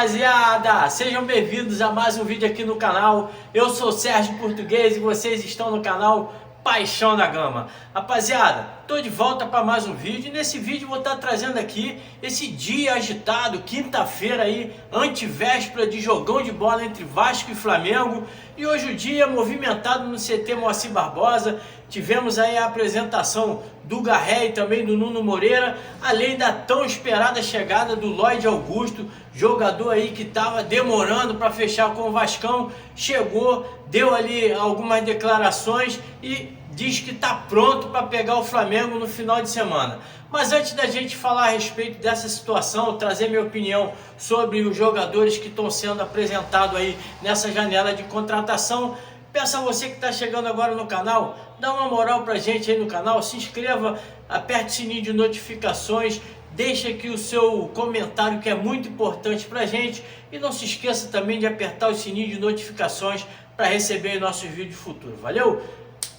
Rapaziada, sejam bem-vindos a mais um vídeo aqui no canal. Eu sou o Sérgio Português e vocês estão no canal Paixão da Gama. Rapaziada, tô de volta para mais um vídeo e nesse vídeo vou estar trazendo aqui esse dia agitado, quinta-feira aí, antevéspera de jogão de bola entre Vasco e Flamengo. E hoje o dia movimentado no CT Moacir Barbosa. Tivemos aí a apresentação do Garré e também do Nuno Moreira, além da tão esperada chegada do Lloyd Augusto, jogador aí que estava demorando para fechar com o Vascão. Chegou, deu ali algumas declarações e diz que está pronto para pegar o Flamengo no final de semana. Mas antes da gente falar a respeito dessa situação, trazer minha opinião sobre os jogadores que estão sendo apresentados aí nessa janela de contratação, peço a você que está chegando agora no canal, dá uma moral pra gente aí no canal, se inscreva, aperte o sininho de notificações, deixa aqui o seu comentário que é muito importante pra gente e não se esqueça também de apertar o sininho de notificações para receber nossos vídeos futuros, valeu?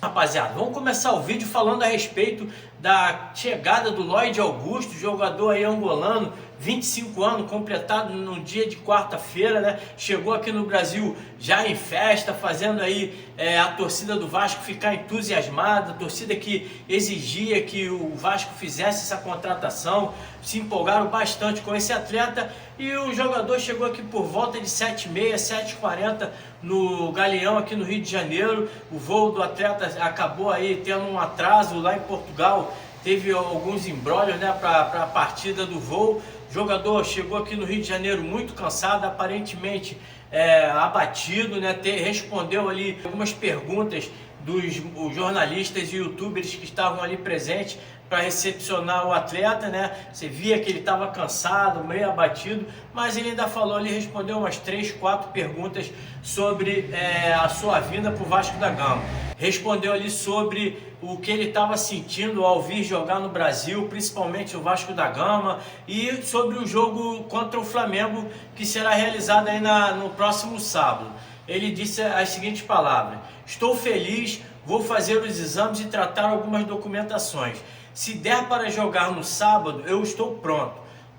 Rapaziada, vamos começar o vídeo falando a respeito da chegada do Lloyd Augusto, jogador aí angolano, 25 anos, completado no dia de quarta-feira, né? Chegou aqui no Brasil já em festa, fazendo aí a torcida do Vasco ficar entusiasmada, a torcida que exigia que o Vasco fizesse essa contratação, se empolgaram bastante com esse atleta e o jogador chegou aqui por volta de 7h30, 7h40 no Galeão aqui no Rio de Janeiro. O voo do atleta acabou aí tendo um atraso lá em Portugal, teve alguns embrólios, né, para a partida do voo. O jogador chegou aqui no Rio de Janeiro muito cansado, aparentemente abatido, né, respondeu ali algumas perguntas dos jornalistas e youtubers que estavam ali presentes para recepcionar o atleta, né? Você via que ele estava cansado, meio abatido, mas ele ainda falou ali, respondeu umas 3, 4 perguntas sobre a sua vinda para o Vasco da Gama. Respondeu ali sobre o que ele estava sentindo ao vir jogar no Brasil, principalmente o Vasco da Gama, e sobre o jogo contra o Flamengo que será realizado aí no próximo sábado. Ele disse as seguintes palavras: estou feliz, vou fazer os exames e tratar algumas documentações. Se der para jogar no sábado, eu estou pronto.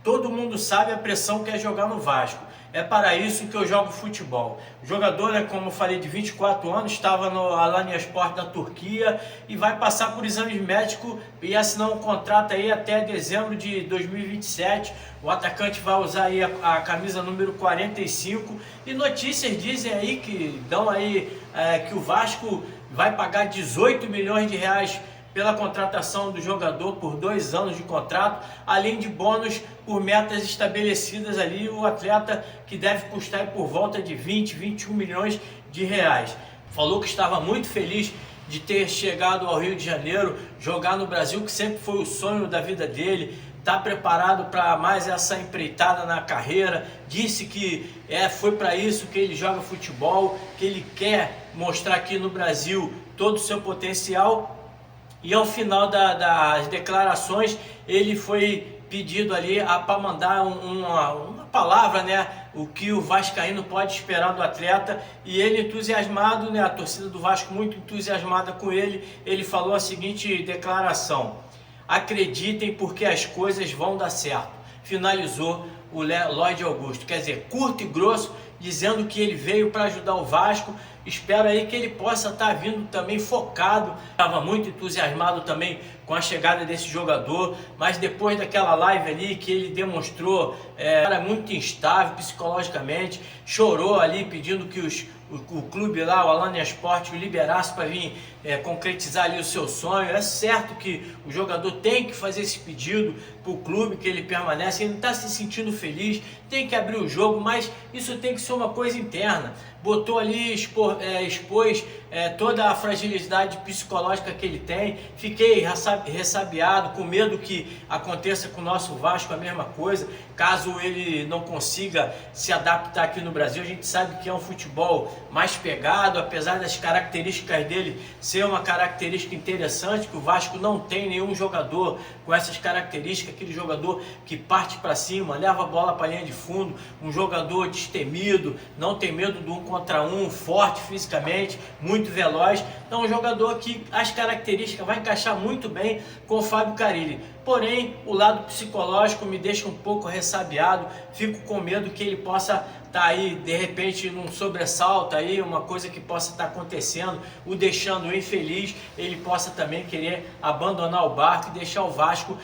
Todo mundo sabe a pressão que é jogar no Vasco. É para isso que eu jogo futebol. O jogador, né, como eu falei, de 24 anos, estava no Alanyaspor da Turquia e vai passar por exames médicos e assinar um contrato aí até dezembro de 2027. O atacante vai usar aí a camisa número 45 e notícias dizem aí que dão aí que o Vasco vai pagar 18 milhões de reais pela contratação do jogador por 2 anos de contrato, além de bônus por metas estabelecidas ali, o atleta que deve custar por volta de 20, 21 milhões de reais. Falou que estava muito feliz de ter chegado ao Rio de Janeiro, jogar no Brasil, que sempre foi o sonho da vida dele, está preparado para mais essa empreitada na carreira, disse que foi para isso que ele joga futebol, que ele quer mostrar aqui no Brasil todo o seu potencial. E ao final das declarações, ele foi pedido ali para mandar uma palavra, né, o que o vascaíno pode esperar do atleta, e ele entusiasmado, né, a torcida do Vasco muito entusiasmada com ele falou a seguinte declaração: acreditem porque as coisas vão dar certo. Finalizou o Lloyd Augusto, quer dizer, curto e grosso, dizendo que ele veio para ajudar o Vasco. Espero aí que ele possa estar vindo também focado. Estava muito entusiasmado também com a chegada desse jogador, mas depois daquela live ali que ele demonstrou, era muito instável psicologicamente, chorou ali pedindo que o clube lá, o Alanyaspor, o liberasse para vir concretizar ali o seu sonho. É certo que o jogador tem que fazer esse pedido para o clube, que ele permanece, ele não está se sentindo feliz, tem que abrir o jogo, mas isso tem que ser uma coisa interna. Botou ali, expôs toda a fragilidade psicológica que ele tem. Fiquei ressabiado, com medo que aconteça com o nosso Vasco a mesma coisa, caso ele não consiga se adaptar aqui no Brasil. A gente sabe que é um futebol mais pegado, apesar das características dele ser uma característica interessante, que o Vasco não tem nenhum jogador com essas características, aquele jogador que parte para cima, leva a bola para a linha de fundo, um jogador destemido, não tem medo do 1 contra 1, forte fisicamente, muito veloz. Então um jogador que as características vai encaixar muito bem com o Fábio Carille. Porém, o lado psicológico me deixa um pouco ressabiado, fico com medo que ele possa estar aí, de repente, num sobressalto aí, uma coisa que possa estar acontecendo, o deixando infeliz, ele possa também querer abandonar o barco e deixar o Vasco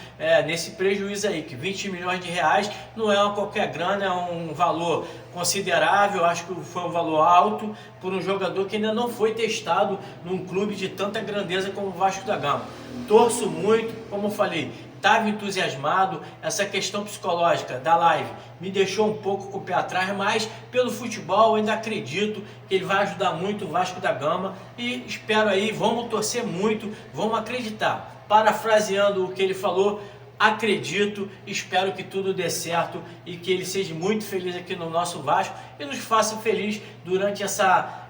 nesse prejuízo aí, que 20 milhões de reais não é uma qualquer grana, é um valor considerável, acho que foi um valor alto por um jogador que ainda não foi testado num clube de tanta grandeza como o Vasco da Gama. Torço muito, como eu falei, estava entusiasmado, essa questão psicológica da live me deixou um pouco com o pé atrás, mas pelo futebol eu ainda acredito que ele vai ajudar muito o Vasco da Gama e espero aí, vamos torcer muito, vamos acreditar. Parafraseando o que ele falou, acredito, espero que tudo dê certo e que ele seja muito feliz aqui no nosso Vasco e nos faça feliz durante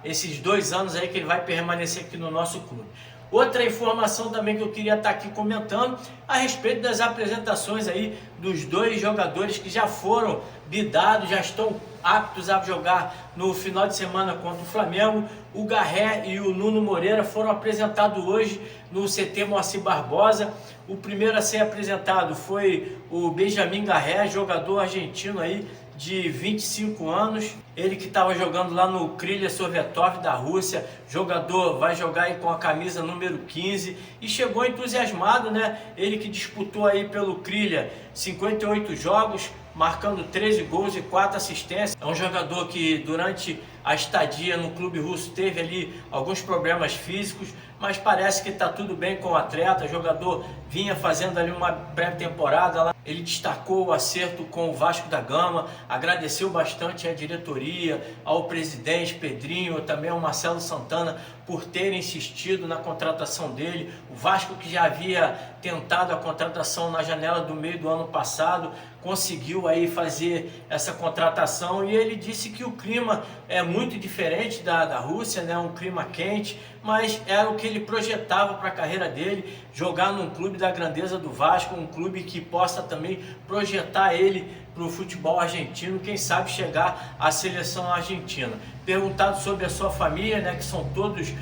esses 2 anos aí que ele vai permanecer aqui no nosso clube. Outra informação também que eu queria estar aqui comentando a respeito das apresentações aí dos 2 jogadores que já foram bidados, já estão aptos a jogar no final de semana contra o Flamengo. O Garré e o Nuno Moreira foram apresentados hoje no CT Moacir Barbosa. O primeiro a ser apresentado foi o Benjamin Garré, jogador argentino aí de 25 anos, ele que estava jogando lá no Krylia Sovetov da Rússia, jogador, vai jogar aí com a camisa número 15 e chegou entusiasmado, né? Ele que disputou aí pelo Krylia 58 jogos, marcando 13 gols e 4 assistências. É um jogador que durante a estadia no clube russo teve ali alguns problemas físicos, mas parece que está tudo bem com o atleta. O jogador vinha fazendo ali uma pré-temporada lá, ele destacou o acerto com o Vasco da Gama, agradeceu bastante à diretoria, ao presidente Pedrinho, também ao Marcelo Santana por terem insistido na contratação dele. O Vasco, que já havia tentado a contratação na janela do meio do ano passado, conseguiu aí fazer essa contratação e ele disse que o clima é muito diferente da Rússia, né? Um clima quente, mas era o que ele projetava para a carreira dele, jogar num clube da grandeza do Vasco, um clube que possa também projetar ele para o futebol argentino, quem sabe chegar à seleção argentina. Perguntado sobre a sua família, né, que são todos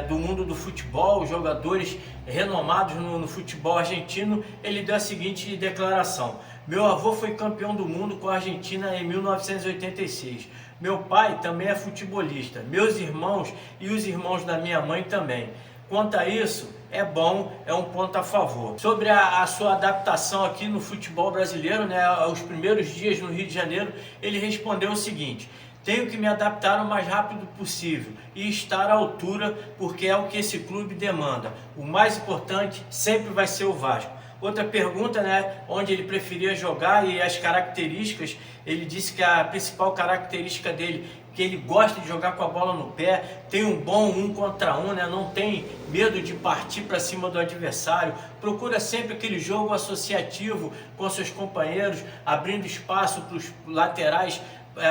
do mundo do futebol, jogadores renomados no futebol argentino, ele deu a seguinte declaração: meu avô foi campeão do mundo com a Argentina em 1986. Meu pai também é futebolista. Meus irmãos e os irmãos da minha mãe também. Quanto a isso, é bom, é um ponto a favor. Sobre a sua adaptação aqui no futebol brasileiro, né, os primeiros dias no Rio de Janeiro, ele respondeu o seguinte: tenho que me adaptar o mais rápido possível e estar à altura, porque é o que esse clube demanda. O mais importante sempre vai ser o Vasco. Outra pergunta, né, onde ele preferia jogar e as características, ele disse que a principal característica dele, que ele gosta de jogar com a bola no pé, tem um bom 1 contra 1, né, não tem medo de partir para cima do adversário, procura sempre aquele jogo associativo com seus companheiros, abrindo espaço para os laterais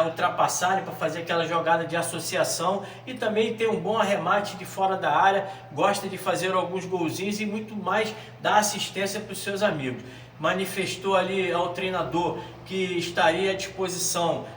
ultrapassarem para fazer aquela jogada de associação e também tem um bom arremate de fora da área, gosta de fazer alguns golzinhos e muito mais dar assistência para os seus amigos. Manifestou ali ao treinador que estaria à disposição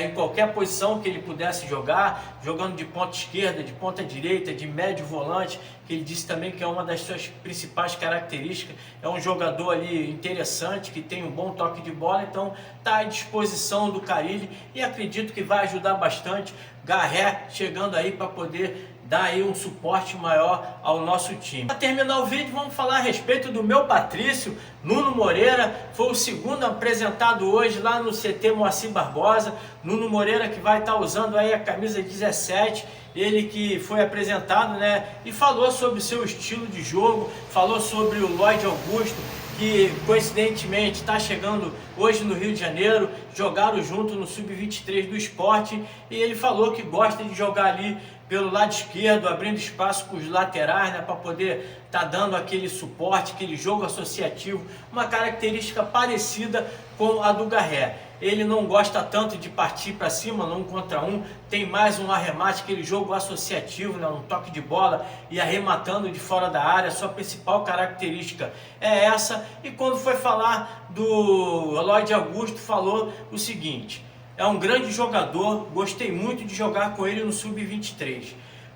em qualquer posição que ele pudesse jogar, jogando de ponta esquerda, de ponta direita, de médio volante, que ele disse também que é uma das suas principais características. É um jogador ali interessante, que tem um bom toque de bola, então está à disposição do Carille e acredito que vai ajudar bastante. Garré chegando aí para poder dar aí um suporte maior ao nosso time. Para terminar o vídeo, vamos falar a respeito do meu Patrício. Nuno Moreira foi o segundo apresentado hoje lá no CT Moacir Barbosa. Nuno Moreira que vai estar usando aí a camisa 17, ele que foi apresentado, né, e falou sobre o seu estilo de jogo, falou sobre o Lloyd Augusto, que coincidentemente está chegando hoje no Rio de Janeiro, jogaram junto no Sub-23 do Sport, e ele falou que gosta de jogar ali pelo lado esquerdo, abrindo espaço para os laterais, né, para poder estar dando aquele suporte, aquele jogo associativo, uma característica parecida com a do Garré. Ele não gosta tanto de partir para cima, no 1 contra 1, tem mais um arremate, aquele jogo associativo, né, um toque de bola e arrematando de fora da área. Sua principal característica é essa. E quando foi falar do Lloyd Augusto, falou o seguinte: é um grande jogador, gostei muito de jogar com ele no Sub-23.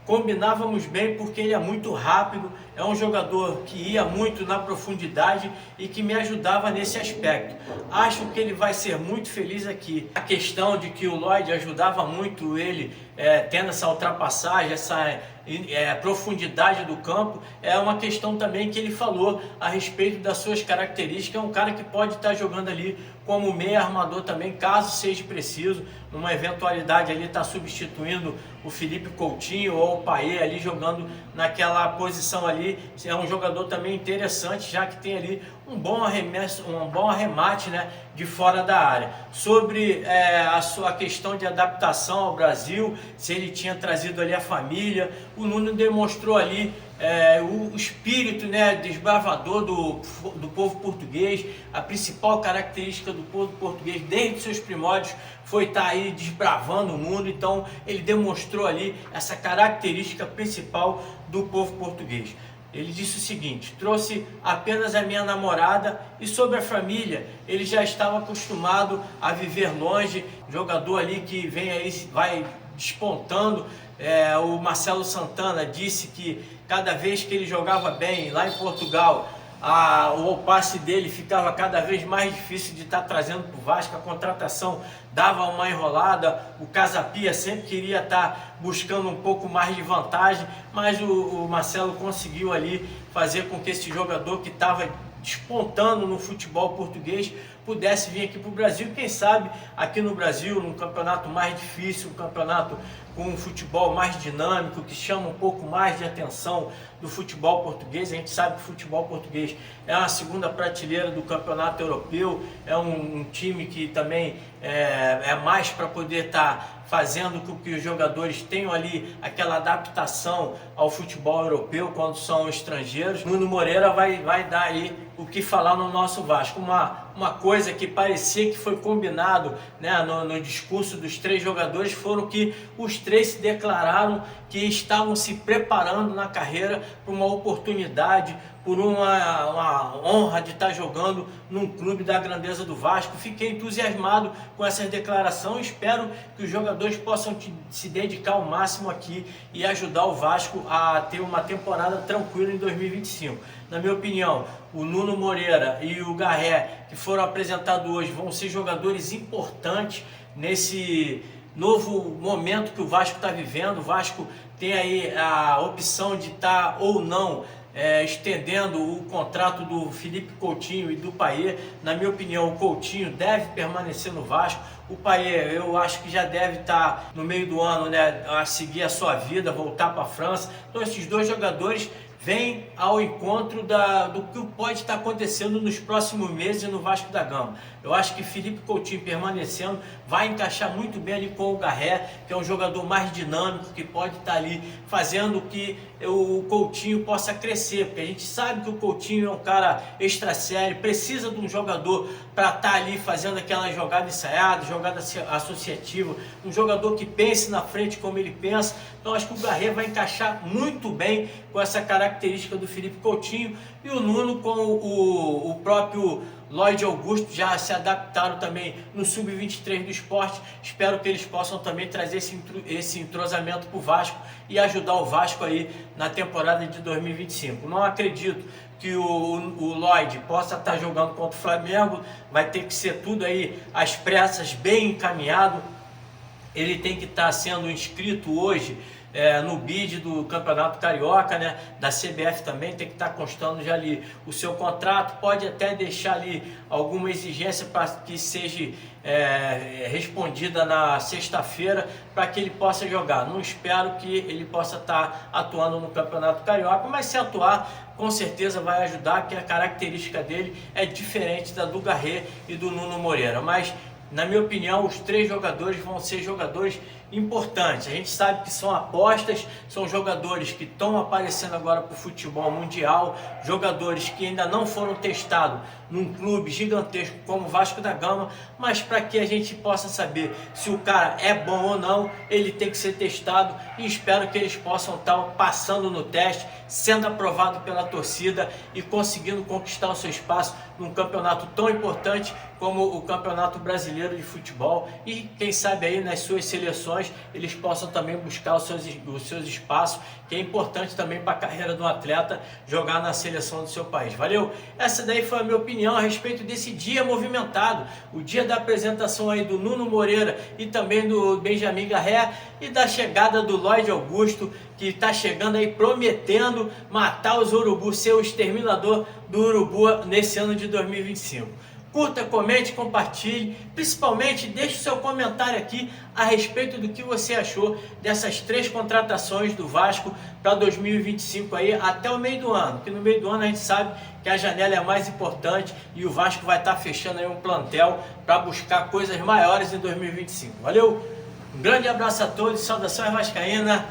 Combinávamos bem porque ele é muito rápido, é um jogador que ia muito na profundidade e que me ajudava nesse aspecto. Acho que ele vai ser muito feliz aqui. A questão de que o Lloyd ajudava muito ele, tendo essa ultrapassagem, essa profundidade do campo, é uma questão também que ele falou a respeito das suas características. É um cara que pode estar jogando ali como meia armador também, caso seja preciso, numa eventualidade ali estar substituindo o Felipe Coutinho ou o Payet ali jogando naquela posição ali. É um jogador também interessante, já que tem ali um bom arremesso, um bom arremate, né, de fora da área. Sobre a sua questão de adaptação ao Brasil, se ele tinha trazido ali a família, o Nuno demonstrou ali o espírito, né, desbravador do povo português. A principal característica do povo português desde seus primórdios foi estar aí desbravando o mundo. Então ele demonstrou ali essa característica principal do povo português. Ele disse o seguinte: trouxe apenas a minha namorada, e sobre a família, ele já estava acostumado a viver longe. Jogador ali que vem aí, vai despontando. O Marcelo Santana disse que cada vez que ele jogava bem lá em Portugal, o passe dele ficava cada vez mais difícil de estar trazendo para o Vasco. A contratação dava uma enrolada, o Casapia sempre queria estar buscando um pouco mais de vantagem, mas o Marcelo conseguiu ali fazer com que esse jogador que estava despontando no futebol português pudesse vir aqui para o Brasil. Quem sabe aqui no Brasil, num campeonato mais difícil, um campeonato com um futebol mais dinâmico, que chama um pouco mais de atenção do futebol português. A gente sabe que o futebol português é a segunda prateleira do campeonato europeu, é um time que também é mais para poder estar fazendo com que os jogadores tenham ali aquela adaptação ao futebol europeu quando são estrangeiros. Nuno Moreira vai dar aí o que falar no nosso Vasco. Uma coisa que parecia que foi combinado, né, no discurso dos três jogadores, foram que os três se declararam que estavam se preparando na carreira para uma oportunidade, por uma honra de estar jogando num clube da grandeza do Vasco. Fiquei entusiasmado com essa declaração e espero que os jogadores possam se dedicar ao máximo aqui e ajudar o Vasco a ter uma temporada tranquila em 2025. Na minha opinião, o Nuno Moreira e o Garré, que foram apresentados hoje, vão ser jogadores importantes nesse novo momento que o Vasco está vivendo. O Vasco tem aí a opção de estar ou não estendendo o contrato do Felipe Coutinho e do Payet. Na minha opinião, o Coutinho deve permanecer no Vasco. O Payet, eu acho que já deve estar no meio do ano, né, a seguir a sua vida, voltar para a França. Então esses dois jogadores vem ao encontro do que pode estar acontecendo nos próximos meses no Vasco da Gama. Eu acho que Felipe Coutinho permanecendo vai encaixar muito bem ali com o Garré, que é um jogador mais dinâmico, que pode estar ali fazendo que o Coutinho possa crescer, porque a gente sabe que o Coutinho é um cara extra sério, precisa de um jogador para estar ali fazendo aquela jogada ensaiada, jogada associativa, um jogador que pense na frente como ele pensa. Então acho que o Garré vai encaixar muito bem com essa característica do Felipe Coutinho, e o Nuno com o próprio Lloyd Augusto já se adaptaram também no Sub-23 do Sport. Espero que eles possam também trazer esse entrosamento para o Vasco e ajudar o Vasco aí na temporada de 2025. Não acredito que o Lloyd possa estar jogando contra o Flamengo, vai ter que ser tudo aí às pressas, bem encaminhado. Ele tem que estar sendo inscrito hoje no BID do Campeonato Carioca, né, da CBF também, tem que estar constando já ali o seu contrato. Pode até deixar ali alguma exigência para que seja respondida na sexta-feira, para que ele possa jogar. Não espero que ele possa estar atuando no Campeonato Carioca, mas se atuar, com certeza vai ajudar, que a característica dele é diferente da do Garré e do Nuno Moreira. Mas na minha opinião, os três jogadores vão ser jogadores importantes. A gente sabe que são apostas, são jogadores que estão aparecendo agora para o futebol mundial, jogadores que ainda não foram testados num clube gigantesco como o Vasco da Gama, mas para que a gente possa saber se o cara é bom ou não, ele tem que ser testado, e espero que eles possam estar passando no teste, sendo aprovado pela torcida e conseguindo conquistar o seu espaço num campeonato tão importante como o Campeonato Brasileiro de Futebol, e quem sabe aí nas suas seleções eles possam também buscar os seus espaços, que é importante também para a carreira do atleta jogar na seleção do seu país. Valeu? Essa daí foi a minha opinião a respeito desse dia movimentado, o dia da apresentação aí do Nuno Moreira e também do Benjamin Garré, e da chegada do Lloyd Augusto, que está chegando aí prometendo matar os urubus, ser o exterminador do urubu nesse ano de 2025. Curta, comente, compartilhe, principalmente deixe o seu comentário aqui a respeito do que você achou dessas 3 contratações do Vasco para 2025 aí até o meio do ano, que no meio do ano a gente sabe que a janela é a mais importante e o Vasco vai estar fechando aí um plantel para buscar coisas maiores em 2025. Valeu? Um grande abraço a todos, saudações vascaína.